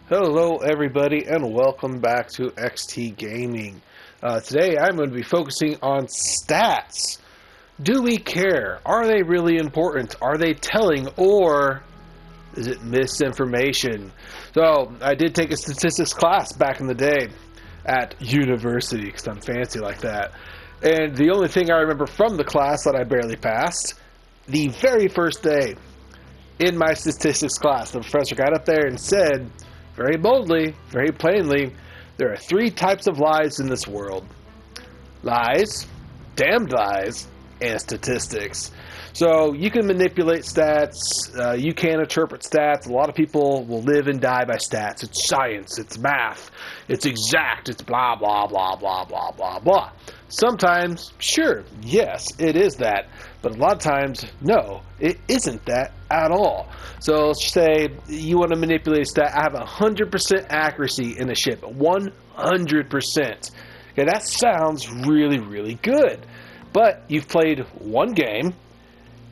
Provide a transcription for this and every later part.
Hello, everybody, and welcome back to XT Gaming. Today, I'm going to be focusing on stats. Do we care? Are they really important? Are they telling, or is it misinformation? So, I did take a statistics class back in the day at university, because I'm fancy like that. And the only thing I remember from the class that I barely passed, the very first day in my statistics class, the professor got up there and said, very boldly, very plainly, there are three types of lies in this world: lies, damned lies, and statistics. So you can manipulate stats, you can interpret stats. A lot of people will live and die by stats. It's science, it's math, it's exact, it's blah, blah, blah, blah, blah, blah, blah. Sometimes, sure, yes, it is that. But a lot of times, no, it isn't that at all. So let's say you want to manipulate a stat. I have 100% accuracy in the ship. 100%. Okay, that sounds really, really good. But you've played one game,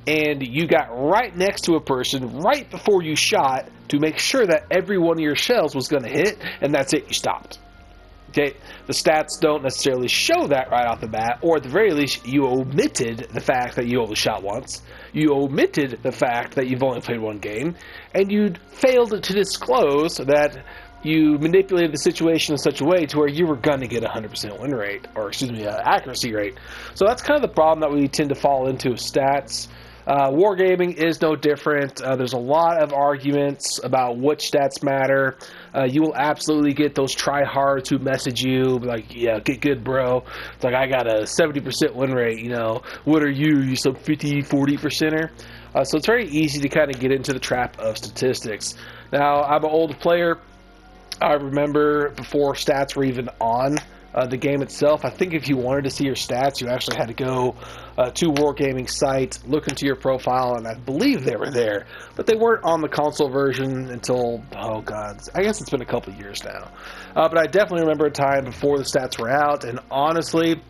and you got right next to a person right before you shot to make sure that every one of your shells was going to hit, and that's it, you stopped. Okay, the stats don't necessarily show that right off the bat, or at the very least, you omitted the fact that you only shot once. You omitted the fact that you've only played one game, and you failed to disclose that you manipulated the situation in such a way to where you were going to get a 100% win rate, or excuse me, accuracy rate. So that's kind of the problem that we tend to fall into with stats. Wargaming is no different. There's a lot of arguments about which stats matter. You will absolutely get those tryhards who message you like, yeah, get good, bro. It's like, I got a 70% win rate, you know. What are you? You some 50, 40%er? So it's very easy to kind of get into the trap of statistics. Now, I'm an old player. I remember before stats were even on the game itself. I think if you wanted to see your stats, you actually had to go to Wargaming site, look into your profile, and I believe they were there. But they weren't on the console version until, oh god, I guess it's been a couple years now. But I definitely remember a time before the stats were out, and honestly,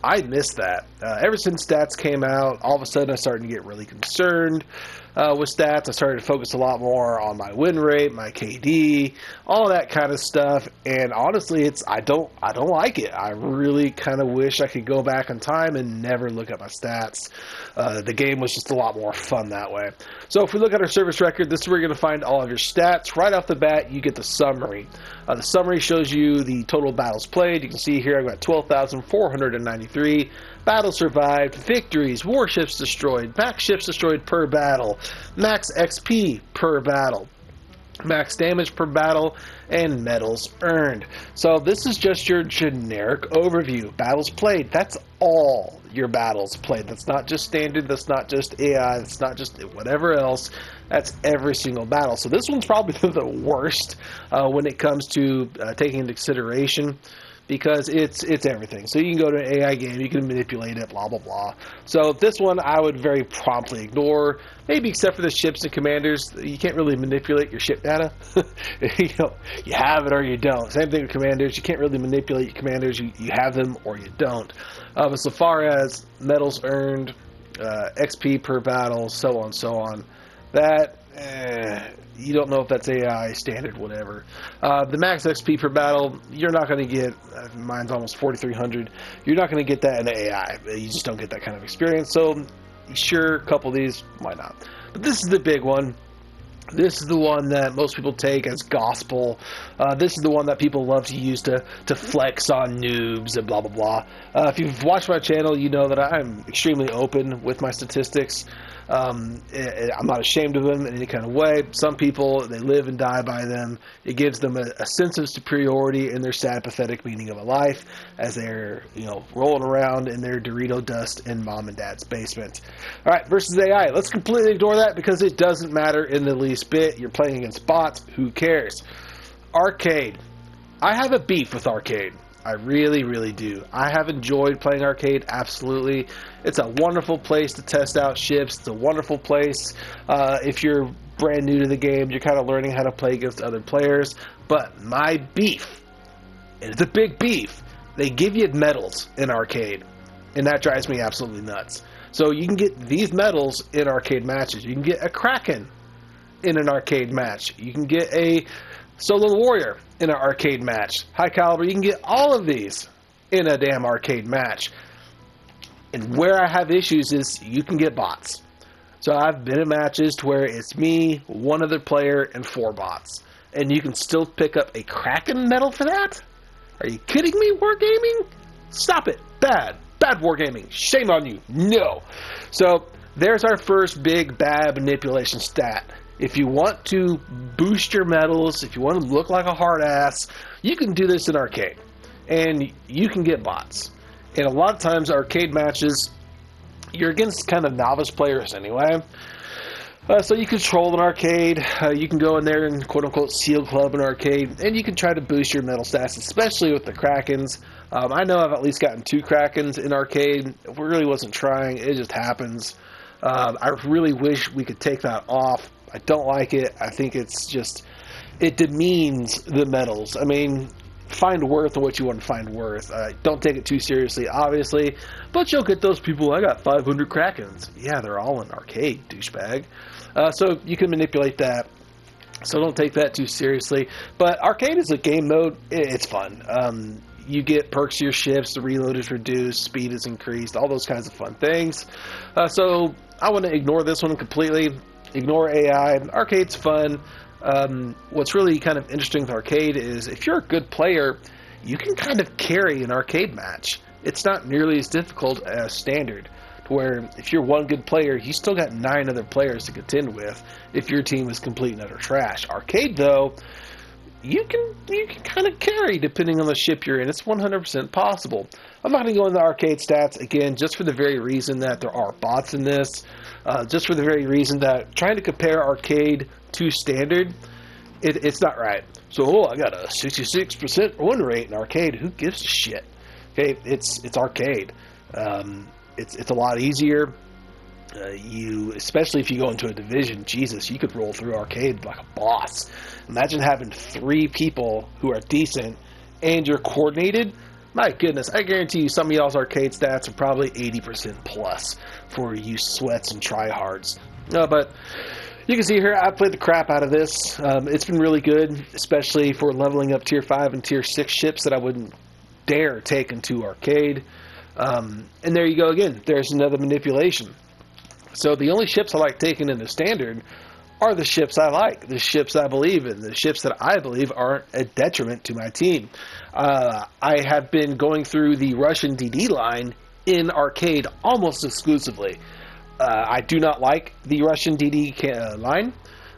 I missed that. Ever since stats came out, all of a sudden I started to get really concerned with stats. I started to focus a lot more on my win rate, my KD, all that kind of stuff. And honestly, I don't like it. I really kind of wish I could go back in time and never look at my stats. The game was just a lot more fun that way. So if we look at our service record, this is where you're going to find all of your stats. Right off the bat, you get the summary. The summary shows you the total battles played. You can see here I've got 12,493 battles survived, victories, warships destroyed, max ships destroyed per battle, max XP per battle, max damage per battle, and medals earned. So this is just your generic overview. Battles played, that's all your battles played. That's not just standard, that's not just AI, that's not just whatever else. That's every single battle. So this one's probably the worst when it comes to taking into consideration, because it's everything. So you can go to an AI game, you can manipulate it, blah, blah, blah. So this one I would very promptly ignore, maybe except for the ships and commanders. You can't really manipulate your ship data. You have it or you don't. Same thing with commanders. You can't really manipulate your commanders. You have them or you don't. But so far as medals earned, XP per battle, so on, that you don't know if that's AI, standard, whatever. The max XP per battle, you're not going to get, mine's almost 4,300, you're not going to get that in the AI. You just don't get that kind of experience. So, sure, a couple of these, why not? But this is the big one. This is the one that most people take as gospel. This is the one that people love to use to flex on noobs and blah, blah, blah. If you've watched my channel, you know that I'm extremely open with my statistics. I'm not ashamed of them in any kind of way. Some people, they live and die by them. It gives them a sense of superiority in their sad, pathetic meaning of a life as they're, rolling around in their Dorito dust in mom and dad's basement. All right, versus AI. Let's completely ignore that because it doesn't matter in the least bit. You're playing against bots. Who cares? Arcade. I have a beef with Arcade. I really, really do. I have enjoyed playing Arcade, absolutely. It's a wonderful place to test out ships. It's a wonderful place if you're brand new to the game, you're kind of learning how to play against other players. But my beef, and it's a big beef, they give you medals in Arcade, and that drives me absolutely nuts. So you can get these medals in Arcade matches. You can get a Kraken in an Arcade match. You can get a Solo Warrior in an arcade match. High Caliber, you can get all of these in a damn arcade match. And where I have issues is you can get bots. So I've been in matches to where it's me, one other player, and 4 bots. And you can still pick up a Kraken medal for that? Are you kidding me, Wargaming? Stop it. Bad. Bad Wargaming. Shame on you. No. So there's our first big bad manipulation stat. If you want to boost your medals, if you want to look like a hard ass, you can do this in arcade. And you can get bots. And a lot of times arcade matches, you're against kind of novice players anyway. So you control an arcade. You can go in there and quote-unquote seal club an arcade. And you can try to boost your medal stats, especially with the Krakens. I know I've at least gotten 2 Krakens in arcade. It really wasn't trying. It just happens. I really wish we could take that off. I don't like it. I think it's just, it demeans the medals. I mean, find worth in what you want to find worth. Don't take it too seriously, obviously, but you'll get those people, I got 500 Krakens. Yeah, they're all in arcade, douchebag. So you can manipulate that. So don't take that too seriously. But arcade is a game mode. It's fun. You get perks to your ships, the reload is reduced, speed is increased, all those kinds of fun things. So I want to ignore this one completely. Ignore AI. Arcade's fun. What's really kind of interesting with arcade is if you're a good player, you can kind of carry an arcade match. It's not nearly as difficult as standard, to where if you're one good player, you still got 9 other players to contend with if your team is complete and utter trash. Arcade, though, you can kind of carry depending on the ship you're in. It's 100% possible. I'm not going to go into arcade stats again, just for the very reason that there are bots in this. Just for the very reason that trying to compare arcade to standard, it's not right. So, I got a 66% win rate in arcade. Who gives a shit? Okay, it's arcade. It's a lot easier. Especially if you go into a division, Jesus, you could roll through arcade like a boss. Imagine having 3 people who are decent and you're coordinated. My goodness, I guarantee you some of y'all's arcade stats are probably 80% plus for you sweats and tryhards. But you can see here, I played the crap out of this. It's been really good, especially for leveling up Tier 5 and Tier 6 ships that I wouldn't dare take into arcade. And there you go again. There's another manipulation. So the only ships I like taking into standard are the ships I like, the ships I believe in, the ships that I believe aren't a detriment to my team. I have been going through the Russian DD line in arcade almost exclusively. I do not like the Russian DD line.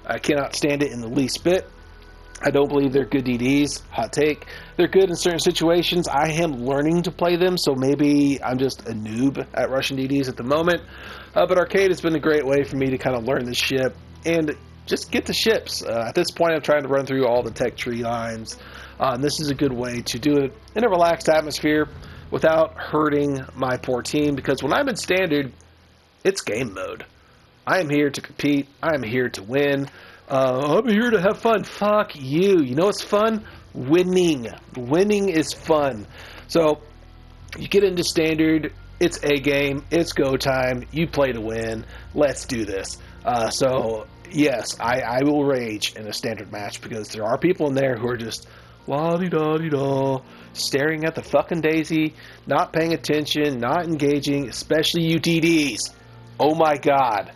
I cannot stand it in the least bit. I don't believe they're good DDs. Hot take. They're good in certain situations. I am learning to play them, so maybe I'm just a noob at Russian DDs at the moment. But arcade has been a great way for me to kind of learn the ship and just get the ships. At this point, I'm trying to run through all the tech tree lines. This is a good way to do it in a relaxed atmosphere without hurting my poor team, because when I'm in standard, it's game mode. I am here to compete. I am here to win. I'm here to have fun. Fuck you. You know what's fun? Winning. Winning is fun. So you get into standard. It's a game. It's go time. You play to win. Let's do this. So yes, I will rage in a standard match, because there are people in there who are just la-di-da-di-da, staring at the fucking daisy, not paying attention, not engaging, especially you DDs. Oh my god.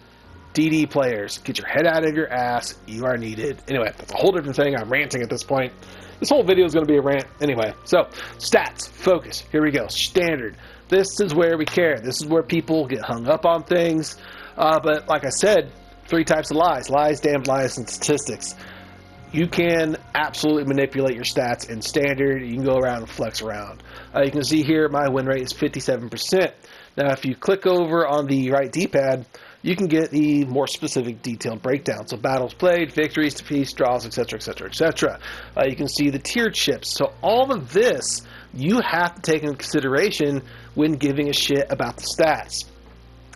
DD players, get your head out of your ass. You are needed. Anyway, that's a whole different thing. I'm ranting at this point. This whole video is going to be a rant. Anyway, so stats, focus. Here we go. Standard. This is where we care. This is where people get hung up on things. But like I said, 3 types of lies. Lies, damned lies, and statistics. You can absolutely manipulate your stats in standard. You can go around and flex around. You can see here my win rate is 57%. Now, if you click over on the right D-pad, you can get the more specific detailed breakdown. So battles played, victories, defeats, draws, etc., etc., etc. You can see the tiered ships. So all of this you have to take into consideration when giving a shit about the stats.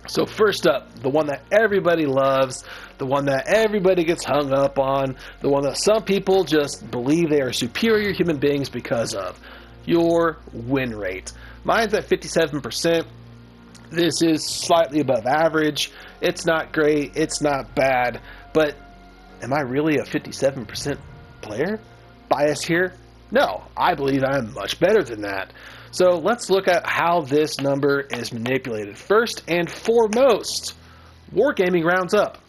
So first up, the one that everybody loves, the one that everybody gets hung up on, the one that some people just believe they are superior human beings because of, your win rate. Mine's at 57%. This is slightly above average. It's not great. It's not bad. But am I really a 57% player? bias here? No, I believe I'm much better than that. So let's look at how this number is manipulated. First and foremost, wargaming rounds up.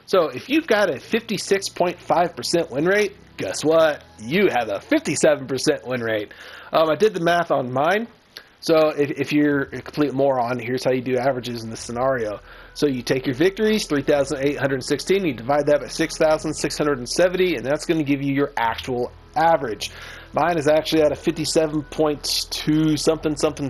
So if you've got a 56.5% win rate, guess what? You have a 57% win rate. I did the math on mine. So if you're a complete moron, here's how you do averages in this scenario. So you take your victories, 3,816, you divide that by 6,670, and that's going to give you your actual average. Mine is actually at a 57.2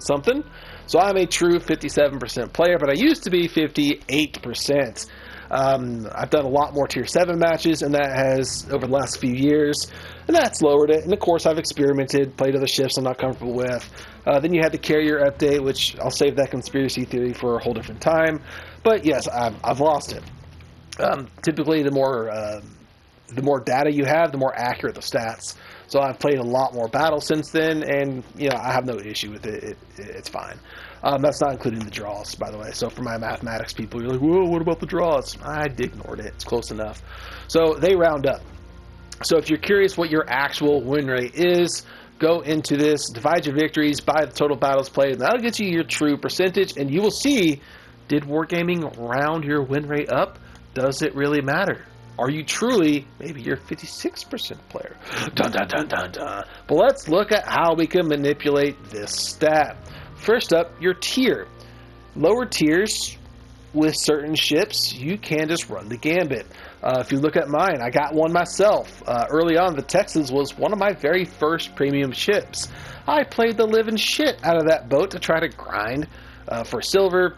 something. So I'm a true 57% player, but I used to be 58%. I've done a lot more tier 7 matches, and that has, over the last few years, and that's lowered it. And of course, I've experimented, played other ships I'm not comfortable with. Then you had the carrier update, which I'll save that conspiracy theory for a whole different time. But yes, I've lost it. Typically, the more data you have, the more accurate the stats. So I've played a lot more battles since then, and I have no issue with it. It's fine. That's not including the draws, by the way. So for my mathematics people, you're like, whoa, what about the draws? I ignored it. It's close enough. So they round up. So if you're curious what your actual win rate is, go into this, divide your victories by the total battles played, and that'll get you your true percentage, and you will see, did wargaming round your win rate up? Does it really matter? Are you truly, maybe you're 56% player? Dun, dun, dun, dun, dun. But let's look at how we can manipulate this stat. First up, your tier. Lower tiers with certain ships, you can just run the gambit. If you look at mine, I got one myself. Early on, the Texas was one of my very first premium ships. I played the living shit out of that boat to try to grind for silver,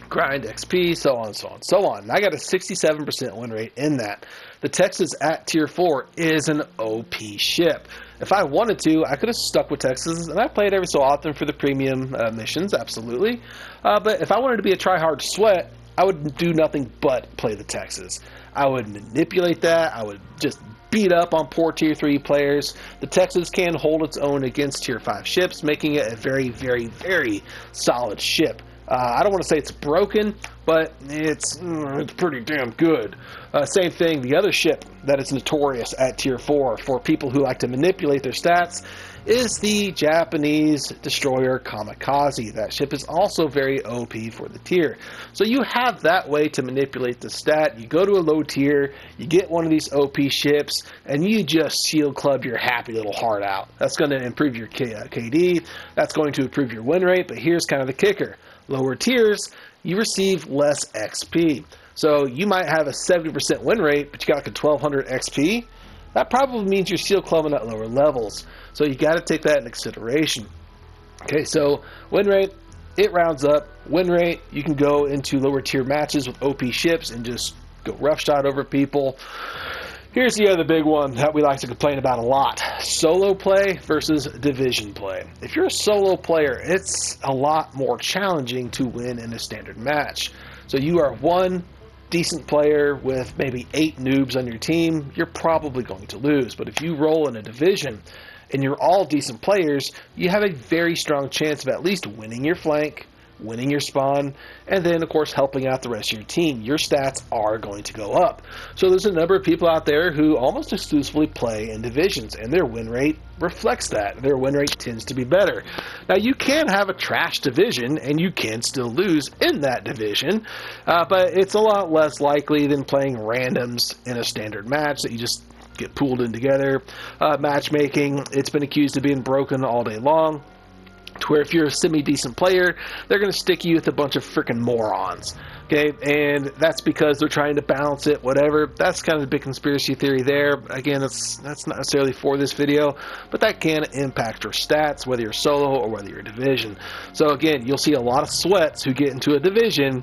grind XP, so on, so on, so on. And I got a 67% win rate in that. The Texas at tier 4 is an OP ship. If I wanted to, I could have stuck with Texas, and I played every so often for the premium missions, absolutely. But if I wanted to be a try-hard sweat, I would do nothing but play the Texas. I would manipulate that. I would just beat up on poor tier 3 players. The Texas can hold its own against tier 5 ships, making it a very, very, very solid ship. I don't want to say it's broken, but it's pretty damn good. Same thing, the other ship that is notorious at tier 4 for people who like to manipulate their stats is the Japanese destroyer Kamikaze. That ship is also very OP for the tier. So you have that way to manipulate the stat. You go to a low tier, you get one of these OP ships, and you just shield club your happy little heart out. That's going to improve your KD, that's going to improve your win rate, but here's kind of the kicker. Lower tiers, you receive less XP. So you might have a 70% win rate, but you got like a 1200 XP. That probably means you're seal clubbing at lower levels. So you got to take that into consideration. Okay, so win rate, it rounds up. Win rate, you can go into lower tier matches with OP ships and just go roughshod over people. Here's the other big one that we like to complain about a lot. Solo play versus division play. If you're a solo player, it's a lot more challenging to win in a standard match. So you are one decent player with maybe 8 noobs on your team, you're probably going to lose. But if you roll in a division and you're all decent players, you have a very strong chance of at least winning your flank, winning your spawn, and then of course helping out the rest of your team. Your stats are going to go up. So there's a number of people out there who almost exclusively play in divisions, and their win rate reflects that. Their win rate tends to be better. Now you can have a trash division and you can still lose in that division, but it's a lot less likely than playing randoms in a standard match that you just get pooled in together. Matchmaking, it's been accused of being broken all day long, to where if you're a semi-decent player, they're going to stick you with a bunch of freaking morons. Okay, and that's because they're trying to balance it, whatever. That's kind of the big conspiracy theory there. Again, that's not necessarily for this video, but that can impact your stats, whether you're solo or whether you're a division. So again, you'll see a lot of sweats who get into a division,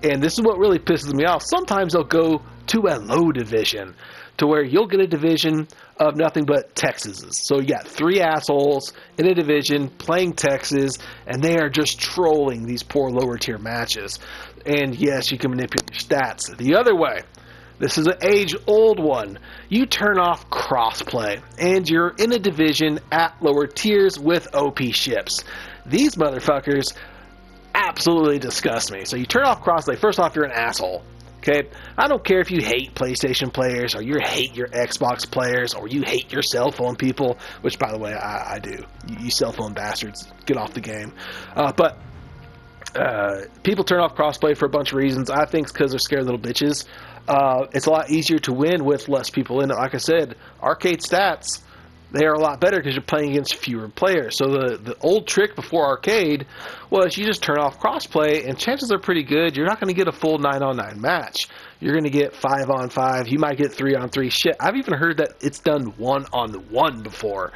and this is what really pisses me off. Sometimes they'll go to a low division, to where you'll get a division of nothing but Texases. So you got 3 assholes in a division playing Texas, and they are just trolling these poor lower tier matches. And yes, you can manipulate your stats. The other way, this is an age-old one. You turn off crossplay, and you're in a division at lower tiers with OP ships. These motherfuckers absolutely disgust me. So you turn off crossplay. First off, you're an asshole. Okay, I don't care if you hate PlayStation players, or you hate your Xbox players, or you hate your cell phone people, which, by the way, I do. You cell phone bastards, get off the game. But people turn off crossplay for a bunch of reasons. I think it's because they're scared little bitches. It's a lot easier to win with less people in it. Like I said, arcade stats, they are a lot better because you're playing against fewer players. So the old trick before arcade was you just turn off crossplay, and chances are pretty good you're not going to get a full 9-on-9 match. You're going to get 5-on-5. You might get 3-on-3. Shit, I've even heard that it's done 1-on-1 before.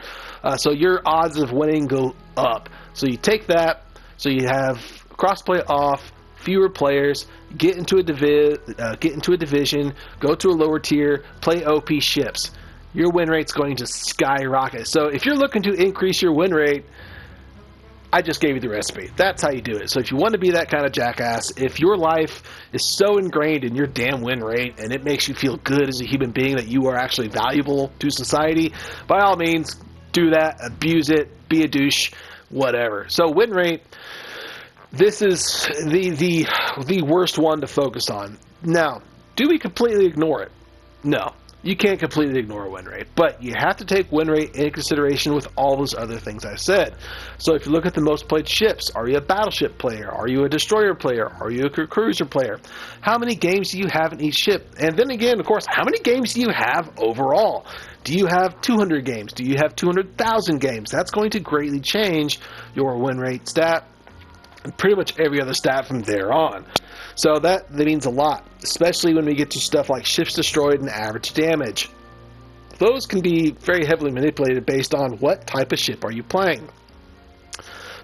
So your odds of winning go up. So you take that. So you have crossplay off, fewer players, get into a division, go to a lower tier, play OP ships. Your win rate's going to skyrocket. So if you're looking to increase your win rate, I just gave you the recipe. That's how you do it. So if you want to be that kind of jackass, if your life is so ingrained in your damn win rate and it makes you feel good as a human being that you are actually valuable to society, by all means, do that, abuse it, be a douche, whatever. So win rate, this is the worst one to focus on. Now, do we completely ignore it? No. You can't completely ignore win rate, but you have to take win rate into consideration with all those other things I said. So if you look at the most played ships, are you a battleship player? Are you a destroyer player? Are you a cruiser player? How many games do you have in each ship? And then again, of course, how many games do you have overall? Do you have 200 games? Do you have 200,000 games? That's going to greatly change your win rate stat and pretty much every other stat from there on. So that means a lot, especially when we get to stuff like ships destroyed and average damage. Those can be very heavily manipulated based on what type of ship are you playing.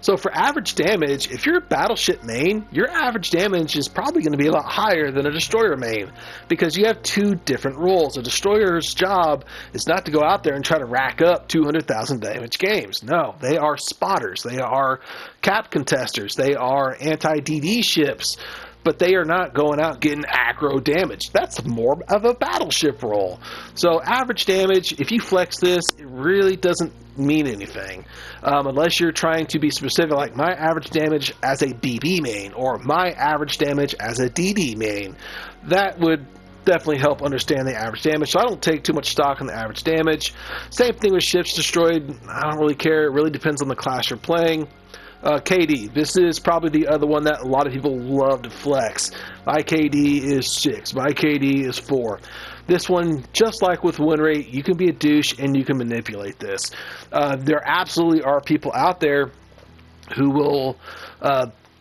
So for average damage, if you're a battleship main, your average damage is probably going to be a lot higher than a destroyer main because you have two different roles. A destroyer's job is not to go out there and try to rack up 200,000 damage games. No, they are spotters. They are cap contesters. They are anti-DD ships. But they are not going out getting aggro damage. That's more of a battleship role. So average damage, if you flex this, it really doesn't mean anything. Unless you're trying to be specific, like my average damage as a BB main, or my average damage as a DD main. That would definitely help understand the average damage. So I don't take too much stock on the average damage. Same thing with ships destroyed. I don't really care. It really depends on the class you're playing. KD, this is probably the other one that a lot of people love to flex. My KD is 6. My KD is 4. This one, just like with win rate, you can be a douche and you can manipulate this. There absolutely are people out there who will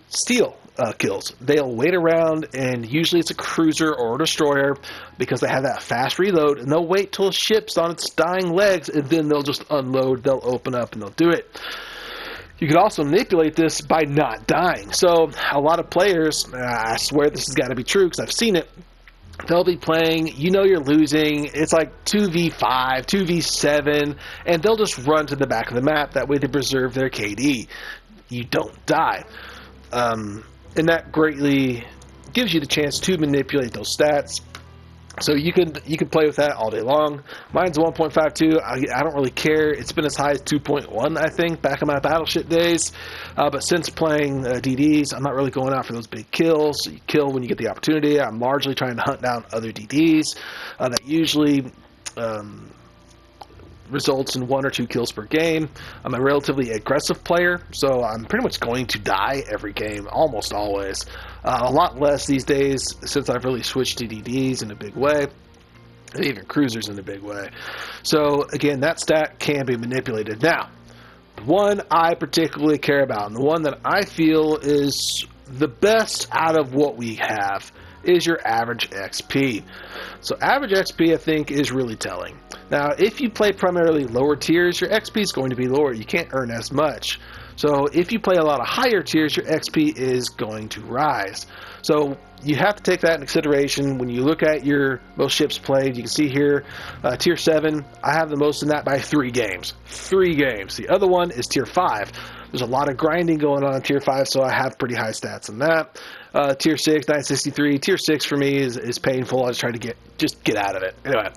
steal kills. They'll wait around, and usually it's a cruiser or a destroyer because they have that fast reload, and they'll wait till a ship's on its dying legs, and then they'll just unload, they'll open up, and they'll do it. You can also manipulate this by not dying. So a lot of players, I swear this has got to be true because I've seen it, they'll be playing, you know you're losing, it's like 2v5, 2v7, and they'll just run to the back of the map. That way they preserve their KD. You don't die. And that greatly gives you the chance to manipulate those stats. So you can play with that all day long. Mine's 1.52. I don't really care. It's been as high as 2.1, I think, back in my Battleship days. But since playing DDs, I'm not really going out for those big kills. You kill when you get the opportunity. I'm largely trying to hunt down other DDs. That usually results in 1 or 2 kills per game. I'm a relatively aggressive player, so I'm pretty much going to die every game, almost always. A lot less these days since I've really switched to DDs in a big way, and even cruisers in a big way. So again, that stat can be manipulated. Now, the one I particularly care about, and the one that I feel is the best out of what we have, is your average XP. So average XP, I think, is really telling. Now, if you play primarily lower tiers, your XP is going to be lower. You can't earn as much. So if you play a lot of higher tiers, your XP is going to rise. So you have to take that into consideration when you look at your most ships played. You can see here, tier 7, I have the most in that by 3 games. 3 games. The other one is tier 5. There's a lot of grinding going on in tier 5, so I have pretty high stats in that. Tier 6, 963. Tier 6 for me is painful. I just try to get out of it. Anyway,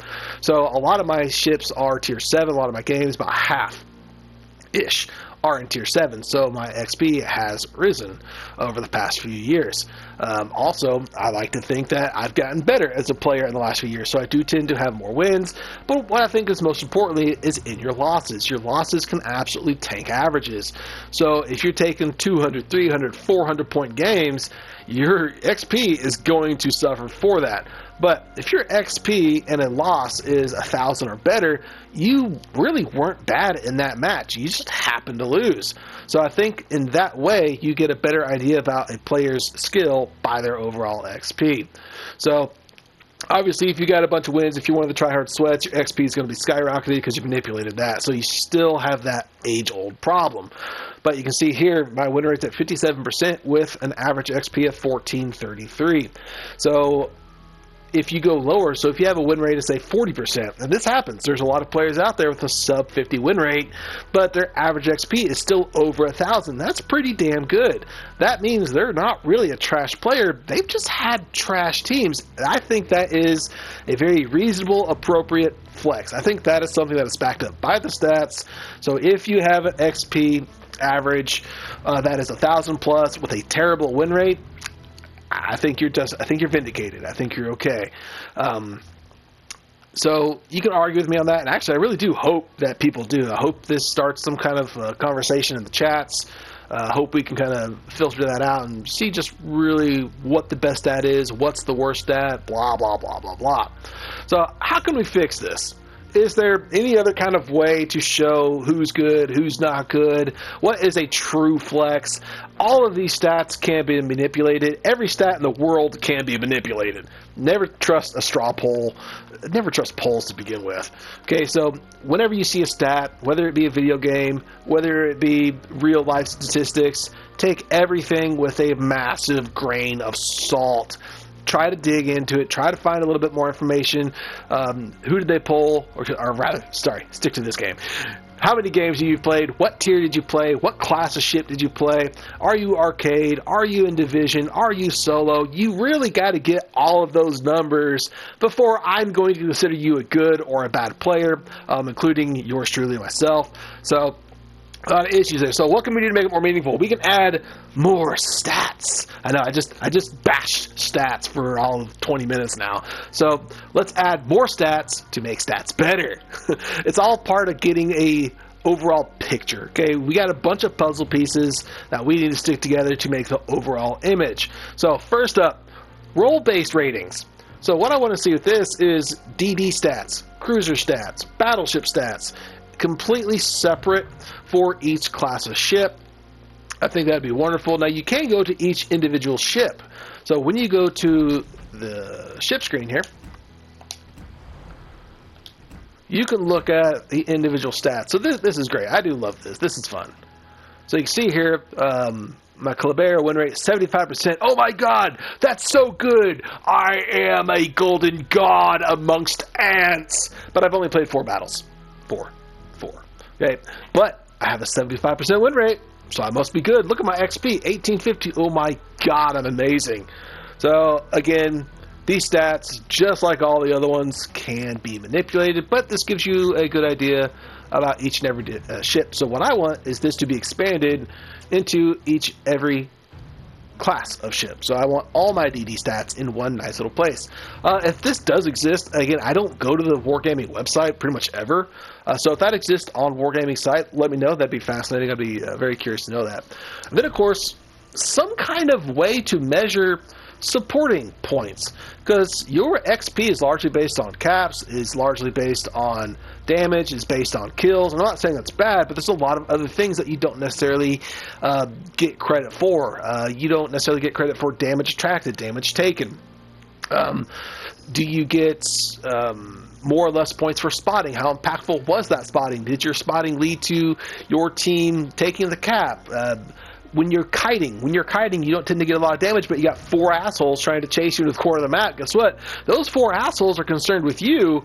so a lot of my ships are tier 7. A lot of my games, about half-ish, are in Tier 7, so my XP has risen over the past few years. Also, I like to think that I've gotten better as a player in the last few years, so I do tend to have more wins, but what I think is most importantly is in your losses. Your losses can absolutely tank averages. So if you're taking 200, 300, 400 point games, your XP is going to suffer for that. But if your XP and a loss is 1,000 or better, you really weren't bad in that match. You just happened to lose. So I think in that way, you get a better idea about a player's skill by their overall XP. So obviously, if you got a bunch of wins, if you're one of the tryhard sweats, your XP is going to be skyrocketed because you manipulated that. So you still have that age-old problem. But you can see here, my win rate's at 57% with an average XP of 1433. So if you go lower, so if you have a win rate of, say, 40%, and this happens, there's a lot of players out there with a sub-50 win rate, but their average XP is still over 1,000. That's pretty damn good. That means they're not really a trash player. They've just had trash teams. I think that is a very reasonable, appropriate flex. I think that is something that is backed up by the stats. So if you have an XP average that is 1,000 plus with a terrible win rate, I think you're vindicated. I think you're okay. So you can argue with me on that, and actually I really do hope that people do. I hope this starts some kind of conversation in the chats. I hope we can kind of filter that out and see just really what the best stat is, what's the worst stat, blah, blah, blah, blah, blah. So how can we fix this? Is there any other kind of way to show who's good, who's not good? What is a true flex? All of these stats can be manipulated. Every stat in the world can be manipulated. Never trust a straw poll. Never trust polls to begin with. Okay, so whenever you see a stat, whether it be a video game, whether it be real life statistics, take everything with a massive grain of salt. Try to dig into it. Try to find a little bit more information. Who did they pull? Or rather, stick to this game. How many games have you played? What tier did you play? What class of ship did you play? Are you arcade? Are you in division? Are you solo? You really got to get all of those numbers before I'm going to consider you a good or a bad player, including yours truly, myself. So a lot of issues there. So what can we do to make it more meaningful? We can add more stats. I know, I just bashed stats for all of 20 minutes now. So let's add more stats to make stats better. It's all part of getting a overall picture. Okay, we got a bunch of puzzle pieces that we need to stick together to make the overall image. So first up, role-based ratings. So what I want to see with this is DD stats, cruiser stats, battleship stats, completely separate for each class of ship. I think that'd be wonderful. Now you can go to each individual ship. So when you go to the ship screen here, you can look at the individual stats. So this is great. I do love this. This is fun. So you can see here, my Calibera win rate is 75%. Oh my god, that's so good. I am a golden god amongst ants. But I've only played 4 battles. 4. Okay, but I have a 75% win rate, so I must be good. Look at my XP, 1850. Oh my god, I'm amazing. So again, these stats, just like all the other ones, can be manipulated, but this gives you a good idea about each and every ship. So what I want is this to be expanded into every class of ship. So I want all my DD stats in one nice little place. If this does exist, again, I don't go to the Wargaming website pretty much ever. So if that exists on Wargaming site, let me know. That'd be fascinating. I'd be very curious to know that. And then, of course, some kind of way to measure supporting points, because your XP is largely based on caps, is largely based on damage, is based on kills. I'm not saying that's bad, but there's a lot of other things that you don't necessarily get credit for. You don't necessarily get credit for damage attracted, damage taken. Do you get more or less points for spotting? How impactful was that spotting? Did your spotting lead to your team taking the cap? When you're kiting, you don't tend to get a lot of damage, but you got 4 assholes trying to chase you to the corner of the map. Guess what? Those 4 assholes are concerned with you,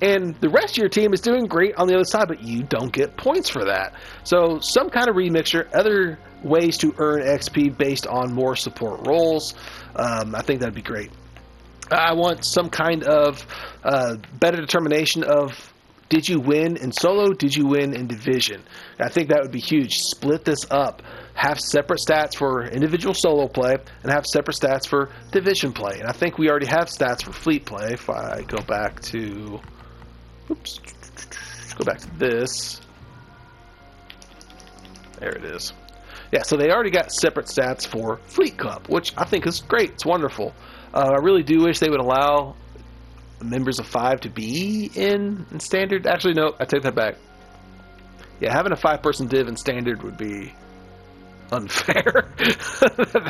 and the rest of your team is doing great on the other side, but you don't get points for that. So some kind of remixture, other ways to earn XP based on more support roles. I think that'd be great. I want some kind of better determination of Did you win in solo? Did you win in division? I think that would be huge. Split this up. Have separate stats for individual solo play and have separate stats for division play. And I think we already have stats for fleet play. If I go back to... Oops. Let's go back to this. There it is. Yeah, so they already got separate stats for Fleet Cup, which I think is great. It's wonderful. I really do wish they would allow members of 5 to be in Standard. Actually, no, I take that back. Yeah, having a 5-person div in Standard would be unfair.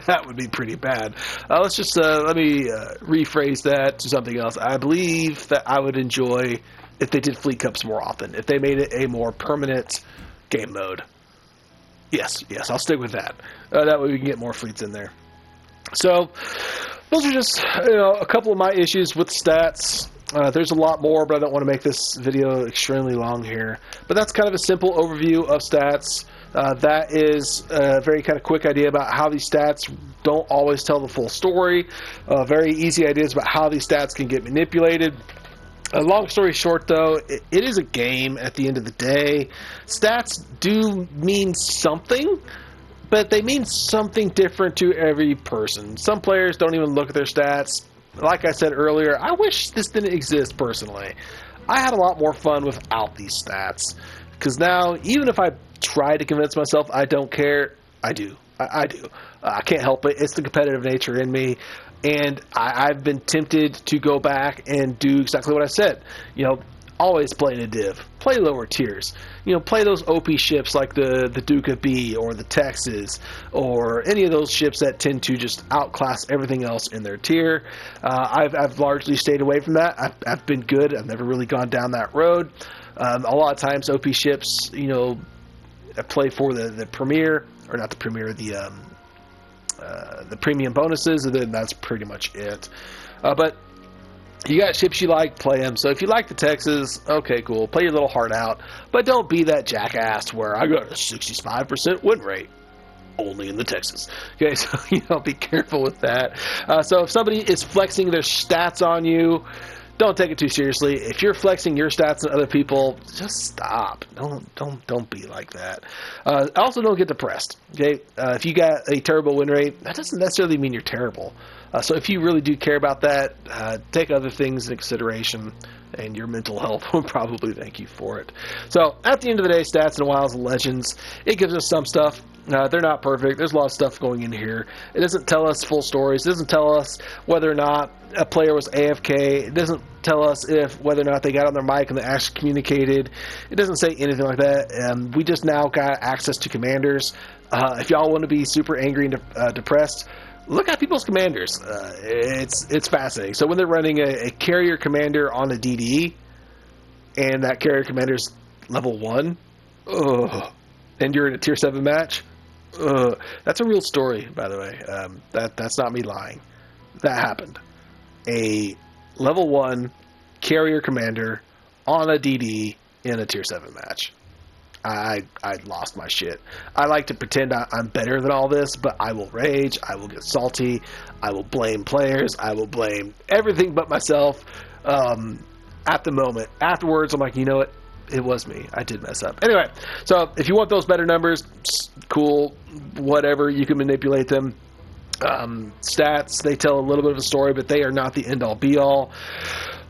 That would be pretty bad. Let's just let me rephrase that to something else. I believe that I would enjoy if they did Fleet Cups more often, if they made it a more permanent game mode. Yes, I'll stick with that. That way we can get more fleets in there. So those are just a couple of my issues with stats. There's a lot more, but I don't want to make this video extremely long here. But that's kind of a simple overview of stats. That is a very kind of quick idea about how these stats don't always tell the full story. Very easy ideas about how these stats can get manipulated. Long story short, though, it is a game at the end of the day. Stats do mean something, but they mean something different to every person. Some players don't even look at their stats. Like I said earlier, I wish this didn't exist personally. I had a lot more fun without these stats. Because now, even if I try to convince myself I don't care, I do. I do. I can't help it. It's the competitive nature in me. And I've been tempted to go back and do exactly what I said. Always play in a div. Play lower tiers. Play those OP ships like the Duke of B or the Texas or any of those ships that tend to just outclass everything else in their tier. I've largely stayed away from that. I've been good. I've never really gone down that road. A lot of times OP ships, I play for the premier, or not the premier, the premium bonuses, and then that's pretty much it. But you got ships you like, play them. So if you like the Texas, okay, cool. Play your little heart out. But don't be that jackass where I got a 65% win rate only in the Texas. Okay, so be careful with that. So if somebody is flexing their stats on you, don't take it too seriously. If you're flexing your stats on other people, just stop. Don't be like that. Also, don't get depressed. Okay, if you got a terrible win rate, that doesn't necessarily mean you're terrible. So if you really do care about that, take other things into consideration, and your mental health will probably thank you for it. So at the end of the day, Stats and Wiles and Legends, it gives us some stuff. They're not perfect. There's a lot of stuff going in here. It doesn't tell us full stories. It doesn't tell us whether or not a player was AFK. It doesn't tell us whether or not they got on their mic and they actually communicated. It doesn't say anything like that. We just now got access to commanders. If y'all want to be super angry and depressed, look at people's commanders. It's fascinating. So when they're running a carrier commander on a DD, and that carrier commander's level 1, and you're in a tier 7 match, that's a real story, by the way. That's not me lying. That happened. A level 1 carrier commander on a DD in a tier 7 match. I lost my shit. I like to pretend I'm better than all this, but I will rage, I will get salty, I will blame players, I will blame everything but myself at the moment. Afterwards, I'm like, you know what? It was me. I did mess up. Anyway, so if you want those better numbers, cool, whatever, you can manipulate them. Stats, they tell a little bit of a story, but they are not the end-all, be-all.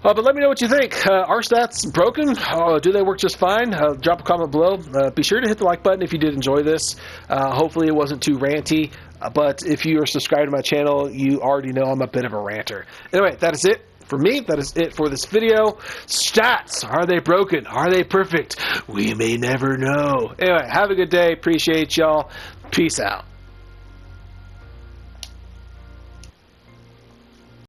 But let me know what you think. Are stats broken? Do they work just fine? Drop a comment below. Be sure to hit the like button if you did enjoy this. Hopefully it wasn't too ranty. But if you are subscribed to my channel, you already know I'm a bit of a ranter. Anyway, that is it for me. That is it for this video. Stats, are they broken? Are they perfect? We may never know. Anyway, have a good day. Appreciate y'all. Peace out.